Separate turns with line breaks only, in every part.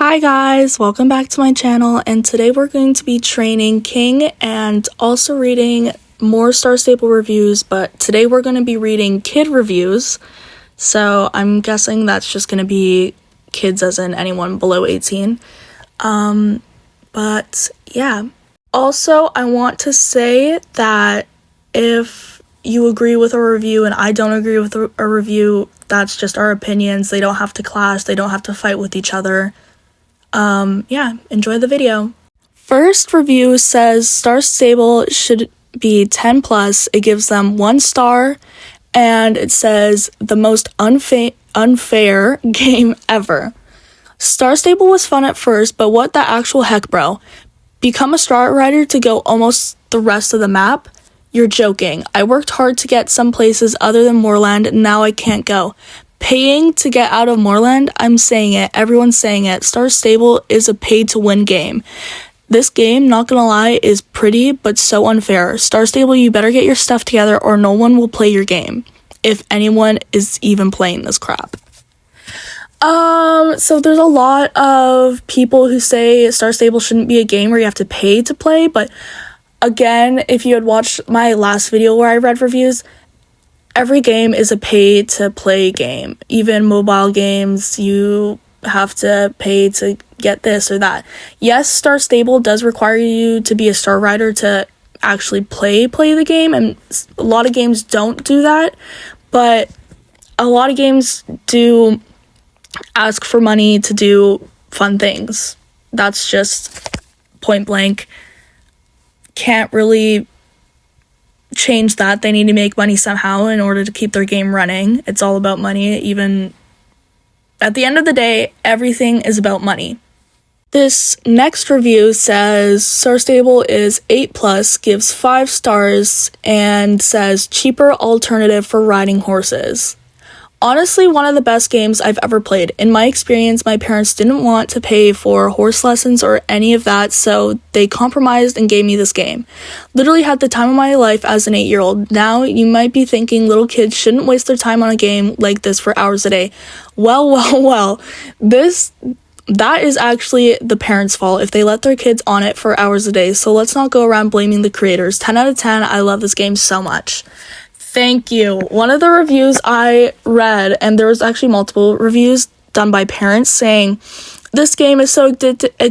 Hi guys, welcome back to my channel, and today we're going to be training King and also reading more Star Stable reviews, but today we're going to be reading kid reviews, so I'm guessing that's just going to be kids as in anyone below 18. But yeah. Also, I want to say that if you agree with a review and I don't agree with a review, that's just our opinions. They don't have to clash, they don't have to fight with each other. Yeah, enjoy the video. First review says Star Stable should be 10 plus. It gives them 1 star, and it says the most unfair game ever. Star Stable was fun at first, but what the actual heck, bro? Become a Star Rider to go almost the rest of the map? You're joking. I worked hard to get some places other than Moorland, and now I can't go. Paying to get out of Moorland? I'm saying it. Everyone's saying it. Star Stable is a pay-to-win game. This game, not gonna lie, is pretty, but so unfair. Star Stable, you better get your stuff together or no one will play your game. If anyone is even playing this crap. So there's a lot of people who say Star Stable shouldn't be a game where you have to pay to play, but again, if you had watched my last video where I read reviews, every game is a pay-to-play game. Even mobile games, you have to pay to get this or that. Yes, Star Stable does require you to be a Star Rider to actually play the game, and a lot of games don't do that, but a lot of games do ask for money to do fun things. That's just point blank. Can't really change that. They need to make money somehow in order to keep their game running. It's all about money. Even at the end of the day, everything is about money. This next review says Star Stable is 8 plus, gives 5 stars, and says cheaper alternative for riding horses. Honestly, one of the best games I've ever played. In my experience, my parents didn't want to pay for horse lessons or any of that, so they compromised and gave me this game. Literally had the time of my life as an 8-year-old. Now, you might be thinking little kids shouldn't waste their time on a game like this for hours a day. Well. That is actually the parents' fault if they let their kids on it for hours a day, so let's not go around blaming the creators. 10 out of 10, I love this game so much. Thank you. One of the reviews I read, and there was actually multiple reviews done by parents saying, this game is so addictive,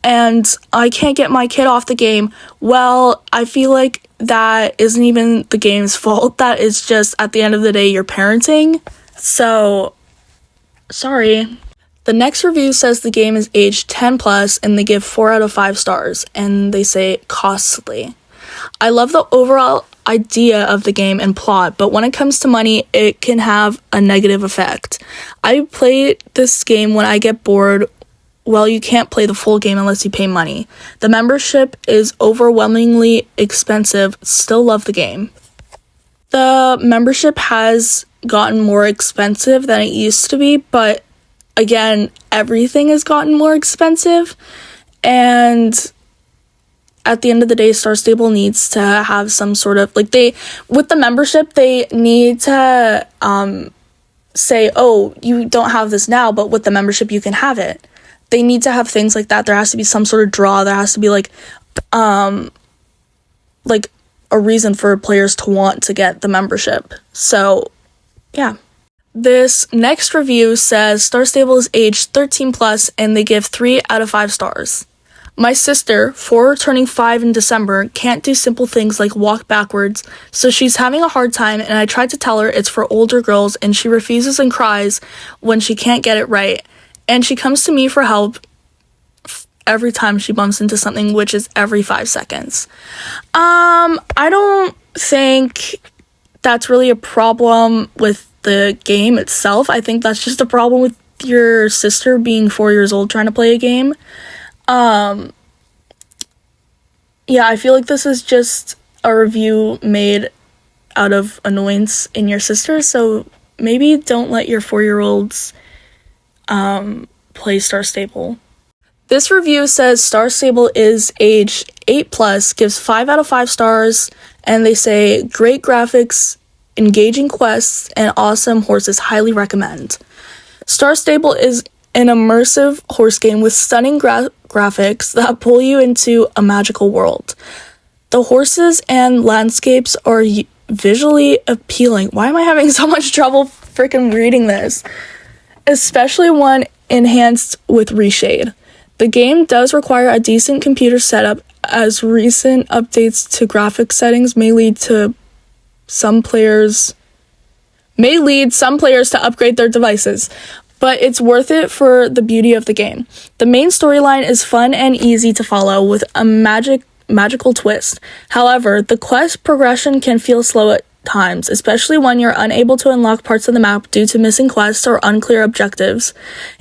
and I can't get my kid off the game. Well, I feel like that isn't even the game's fault. That is just, at the end of the day, you're parenting. So, sorry. The next review says the game is aged 10 plus, and they give 4 out of 5 stars, and they say costly. I love the overall idea of the game and plot, but when it comes to money, it can have a negative effect. I play this game when I get bored. Well, you can't play the full game unless you pay money. The membership is overwhelmingly expensive. Still love the game. The membership has gotten more expensive than it used to be, but again, everything has gotten more expensive, and at the end of the day, Star Stable needs to have some sort of, with the membership, they need to say, oh, you don't have this now, but with the membership, you can have it. They need to have things like that. There has to be some sort of draw. There has to be, a reason for players to want to get the membership. So, yeah. This next review says Star Stable is aged 13 plus, and they give 3 out of 5 stars. My sister, 4 turning 5 in December, can't do simple things like walk backwards, so she's having a hard time, and I tried to tell her it's for older girls, and she refuses and cries when she can't get it right, and she comes to me for help every time she bumps into something, which is every 5 seconds. I don't think that's really a problem with the game itself. I think that's just a problem with your sister being 4 years old trying to play a game. Yeah, I feel like this is just a review made out of annoyance in your sister, so maybe don't let your 4-year-olds play Star Stable. This review says Star Stable is age 8 plus, gives 5 out of 5 stars, and they say great graphics, engaging quests, and awesome horses. Highly recommend. Star Stable is an immersive horse game with stunning graphics that pull you into a magical world. The horses and landscapes are visually appealing. Why am I having so much trouble freaking reading this? Especially one enhanced with reshade. The game does require a decent computer setup, as recent updates to graphics settings may lead some players to upgrade their devices, but it's worth it for the beauty of the game. The main storyline is fun and easy to follow with a magical twist. However, the quest progression can feel slow at times, especially when you're unable to unlock parts of the map due to missing quests or unclear objectives.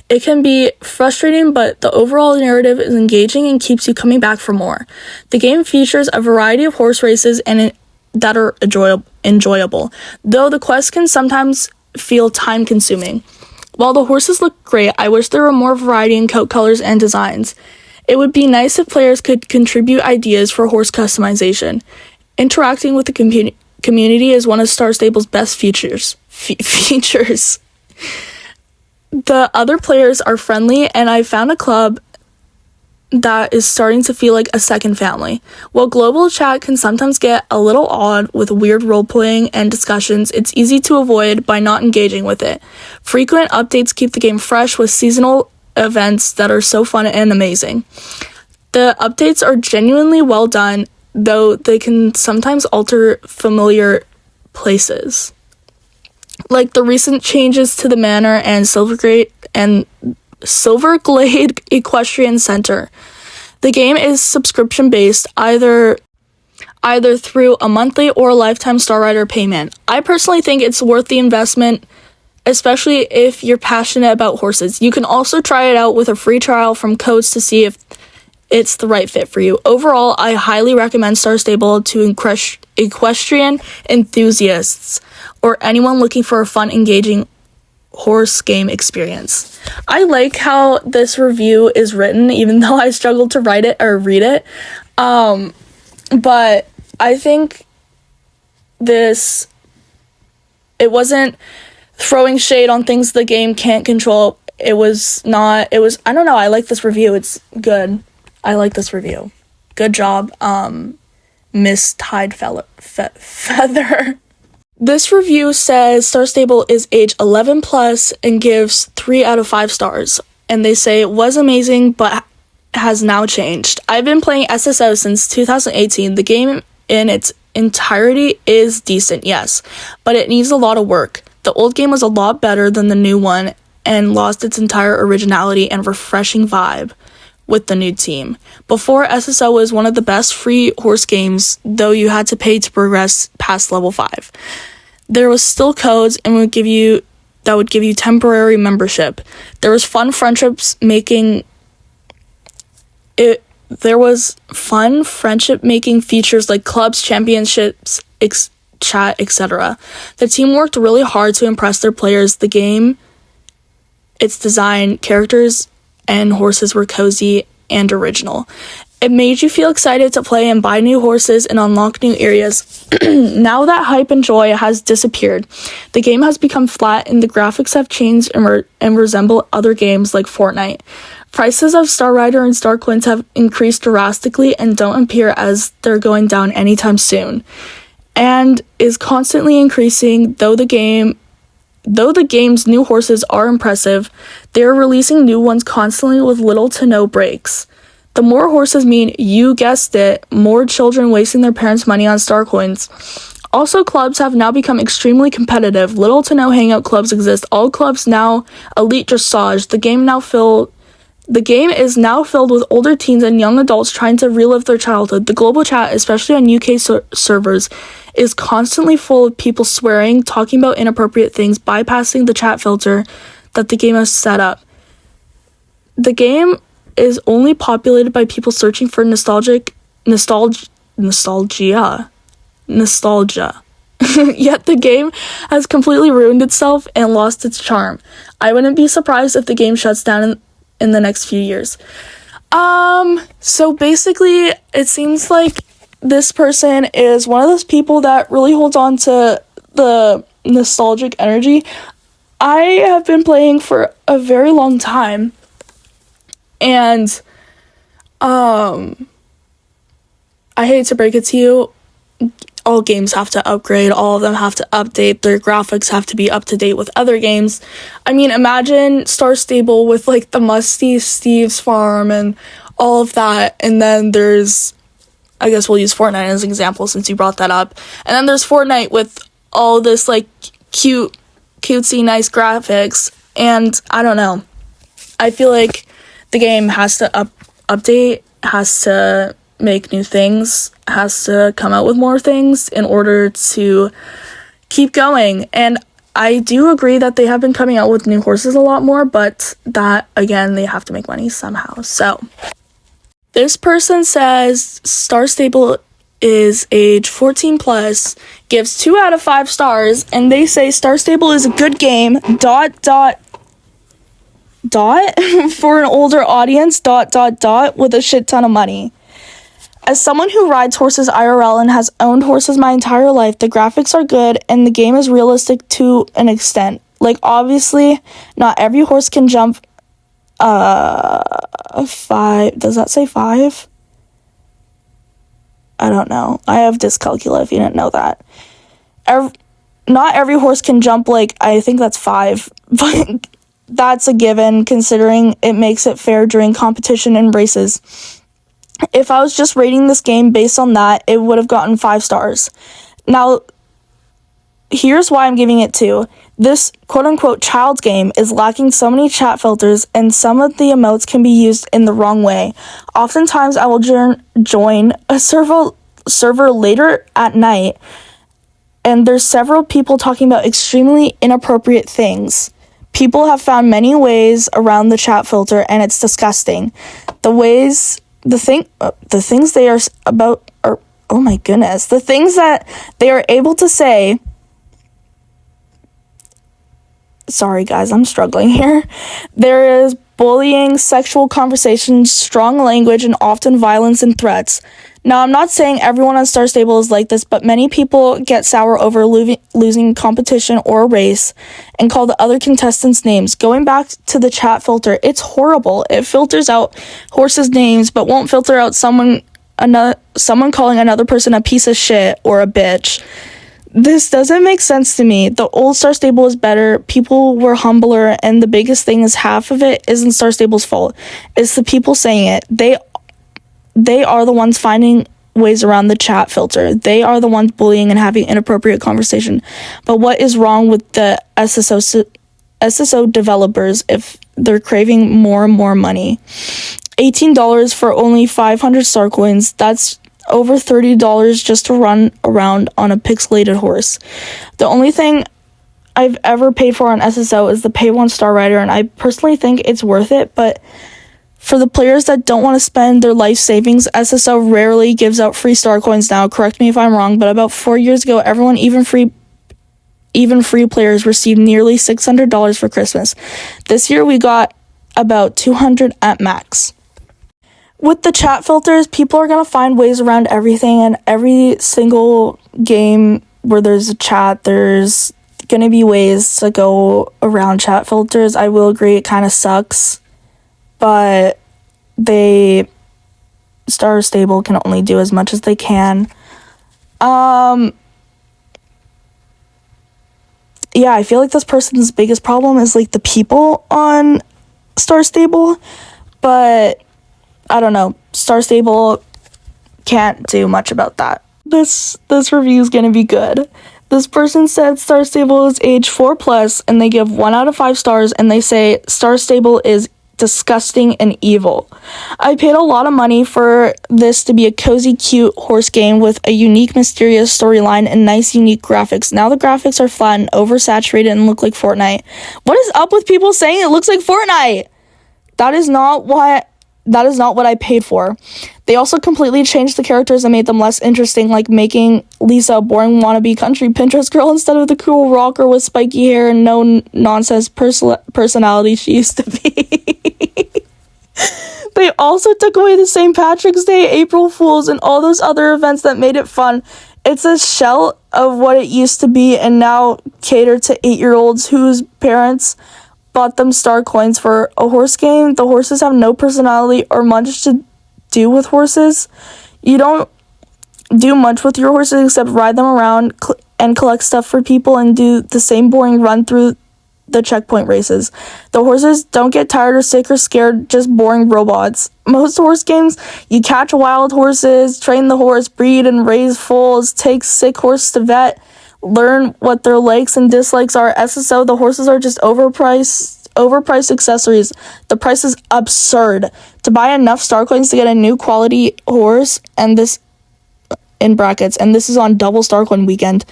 It can be frustrating, but the overall narrative is engaging and keeps you coming back for more. The game features a variety of horse races that are enjoyable, though the quests can sometimes feel time-consuming. While the horses look great, I wish there were more variety in coat colors and designs. It would be nice if players could contribute ideas for horse customization. Interacting with the community is one of Star Stable's best features. The other players are friendly, and I found a club that is starting to feel like a second family. While global chat can sometimes get a little odd with weird role-playing and discussions, it's easy to avoid by not engaging with it. Frequent updates keep the game fresh with seasonal events that are so fun and amazing. The updates are genuinely well done, though they can sometimes alter familiar places. Like the recent changes to the Manor and Silverglade Equestrian Center. The game is subscription-based, either through a monthly or lifetime Star Rider payment. I personally think it's worth the investment, especially if you're passionate about horses. You can also try it out with a free trial from Codes to see if it's the right fit for you. Overall, I highly recommend Star Stable to equestrian enthusiasts or anyone looking for a fun, engaging horse game experience. I like how this review is written, even though I struggled to write it or read it. But I think it wasn't throwing shade on things the game can't control. I don't know, I like this review. It's good. I like this review. Good job, Miss Tide Feather. This review says Star Stable is age 11 plus and gives 3 out of 5 stars. And they say it was amazing, but has now changed. I've been playing SSO since 2018. The game in its entirety is decent, yes, but it needs a lot of work. The old game was a lot better than the new one and lost its entire originality and refreshing vibe with the new team. Before, SSO was one of the best free horse games, though you had to pay to progress past level 5. There was still codes and would give you temporary membership. There was fun friendship making features like clubs, championships, chat, etc. The team worked really hard to impress their players. The game, its design, characters, and horses were cozy and original. It made you feel excited to play and buy new horses and unlock new areas. Now that hype and joy has disappeared, the game has become flat and the graphics have changed and resemble other games like Fortnite. Prices of Star Rider and Star Coins have increased drastically and don't appear as they're going down anytime soon, and is constantly increasing. Though the game's new horses are impressive, they are releasing new ones constantly with little to no breaks. The more horses mean, you guessed it, more children wasting their parents' money on Star Coins. Also, clubs have now become extremely competitive. Little to no hangout clubs exist. All clubs now elite dressage. The game is now filled with older teens and young adults trying to relive their childhood. The global chat, especially on UK servers, is constantly full of people swearing, talking about inappropriate things, bypassing the chat filter that the game has set up. The game is only populated by people searching for nostalgia. Yet the game has completely ruined itself and lost its charm. I wouldn't be surprised if the game shuts down in the next few years. So basically, it seems like this person is one of those people that really holds on to the nostalgic energy. I have been playing for a very long time, and I hate to break it to you, all games have to upgrade, all of them have to update, their graphics have to be up to date with other games. I mean, imagine Star Stable with like the Musty Steve's Farm and all of that, and then there's, I guess we'll use Fortnite as an example since you brought that up, and then there's Fortnite with all this like cutesy nice graphics, and I don't know. I feel like the game has to update, has to make new things, has to come out with more things in order to keep going. And I do agree that they have been coming out with new horses a lot more, but that, again, they have to make money somehow. So, this person says Star Stable is age 14 plus, gives 2 out of 5 stars, and they say Star Stable is a good game, ... for an older audience, ... with a shit ton of money. As someone who rides horses IRL and has owned horses my entire life, the graphics are good and the game is realistic to an extent. Like, obviously, not every horse can jump 5. Does that say 5? I don't know. I have dyscalculia if you didn't know that. Not every horse can jump, like, I think that's 5, but that's a given considering it makes it fair during competition and races. If I was just rating this game based on that, it would have gotten 5 stars. Now, here's why I'm giving it 2. This quote-unquote child's game is lacking so many chat filters, and some of the emotes can be used in the wrong way. Oftentimes, I will join a server later at night, and there's several people talking about extremely inappropriate things. People have found many ways around the chat filter, and it's disgusting. The things they are about are, oh my goodness, the things that they are able to say. Sorry guys, I'm struggling here. There is bullying, sexual conversations, strong language, and often violence and threats. Now, I'm not saying everyone on Star Stable is like this, but many people get sour over losing competition or a race and call the other contestants names. Going back to the chat filter, it's horrible. It filters out horses' names, but won't filter out someone calling another person a piece of shit or a bitch. This doesn't make sense to me. The old Star Stable is better. People were humbler, and the biggest thing is half of it isn't Star Stable's fault. It's the people saying it. They are the ones finding ways around the chat filter. They are the ones bullying and having inappropriate conversation. But what is wrong with the SSO developers if they're craving more and more money? $18 for only 500 star coins. That's over $30 just to run around on a pixelated horse. The only thing I've ever paid for on SSO is the pay 1 star rider, and I personally think it's worth it, but for the players that don't want to spend their life savings, SSO rarely gives out free star coins now. Correct me if I'm wrong, but about 4 years ago, everyone, even free players, received nearly $600 for Christmas. This year, we got about $200 at max. With the chat filters, people are going to find ways around everything, and every single game where there's a chat, there's going to be ways to go around chat filters. I will agree, it kind of sucks. But Star Stable can only do as much as they can. Yeah, I feel like this person's biggest problem is like the people on Star Stable, but I don't know. Star Stable can't do much about that. This review is gonna be good. This person said Star Stable is age 4+, and they give 1 out of 5 stars, and they say Star Stable is disgusting and evil. I paid a lot of money for this to be a cozy, cute horse game with a unique, mysterious storyline and nice, unique graphics. Now the graphics are flat and oversaturated and look like Fortnite. What is up with people saying it looks like Fortnite? That is not what I paid for. They also completely changed the characters and made them less interesting, like making Lisa a boring wannabe country Pinterest girl instead of the cool rocker with spiky hair and no-nonsense personality she used to be. They also took away the St. Patrick's Day, April Fools, and all those other events that made it fun. It's a shell of what it used to be and now cater to 8-year-olds whose parents bought them star coins for a horse game. The horses have no personality or much to do with horses. You don't do much with your horses except ride them around and collect stuff for people and do the same boring run through the checkpoint races. The horses don't get tired or sick or scared, just boring robots. Most horse games, you catch wild horses, train the horse, breed and raise foals, take sick horse to vet, learn what their likes and dislikes are. SSO, the horses are just overpriced accessories. The price is absurd. To buy enough star coins to get a new quality horse, and this in brackets, and this is on double star coin weekend,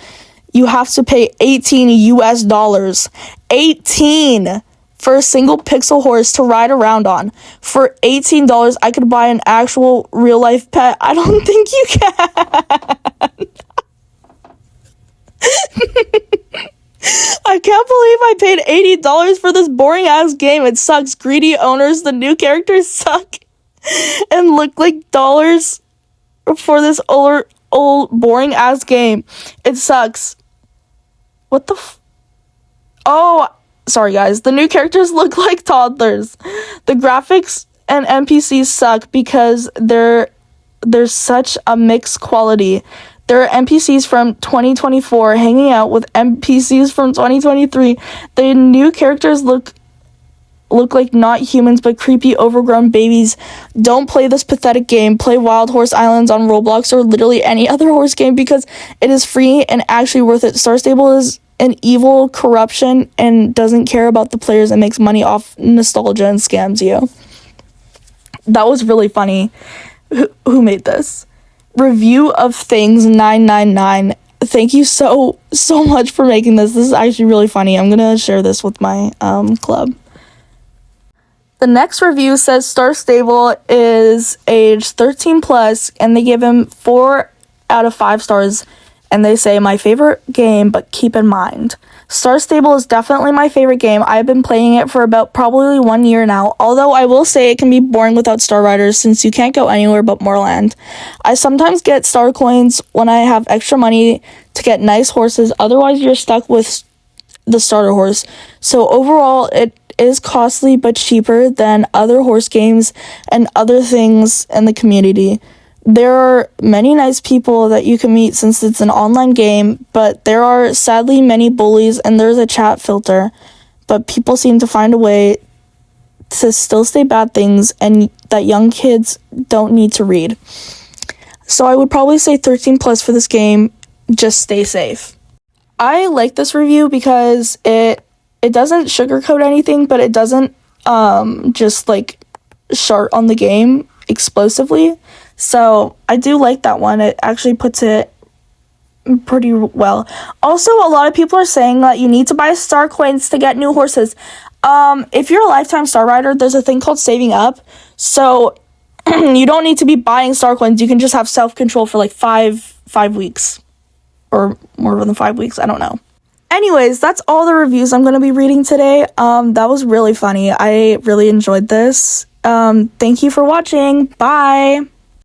you have to pay $18 US. 18 for a single pixel horse to ride around on. For $18, I could buy an actual real life pet. I don't think you can. I can't believe I paid $80 for this boring ass game. It sucks. Greedy owners, the new characters suck and look like dollars for this old boring ass game. It sucks. What the Oh, sorry guys. The new characters look like toddlers. The graphics and NPCs suck because there's such a mixed quality. There are NPCs from 2024 hanging out with NPCs from 2023. The new characters look like not humans but creepy overgrown babies. Don't play this pathetic game. Play Wild Horse Islands on Roblox or literally any other horse game because it is free and actually worth it. Star Stable is an evil corruption and doesn't care about the players and makes money off nostalgia and scams you. That was really funny. Who made this? Review of Things 999. Thank you so much for making this. This is actually really funny. I'm gonna share this with my club. The next review says Star Stable is age 13 plus and they give him 4 out of 5 stars. And they say, my favorite game, but keep in mind, Star Stable is definitely my favorite game. I've been playing it for about probably 1 year now, although I will say it can be boring without Star Riders since you can't go anywhere but Moorland. I sometimes get star coins when I have extra money to get nice horses, otherwise you're stuck with the starter horse. So overall, it is costly but cheaper than other horse games and other things in the community. There are many nice people that you can meet since it's an online game, but there are sadly many bullies and there's a chat filter. But people seem to find a way to still say bad things and that young kids don't need to read. So I would probably say 13 plus for this game. Just stay safe. I like this review because it doesn't sugarcoat anything, but it doesn't just like shart on the game explosively. So I do like that one. It actually puts it pretty well. Also, a lot of people are saying that you need to buy star coins to get new horses. If you're a lifetime star rider, there's a thing called saving up. So you don't need to be buying star coins. You can just have self-control for like five weeks or more than 5 weeks. I don't know. Anyways, that's all the reviews I'm going to be reading today. That was really funny. I really enjoyed this. Thank you for watching. Bye.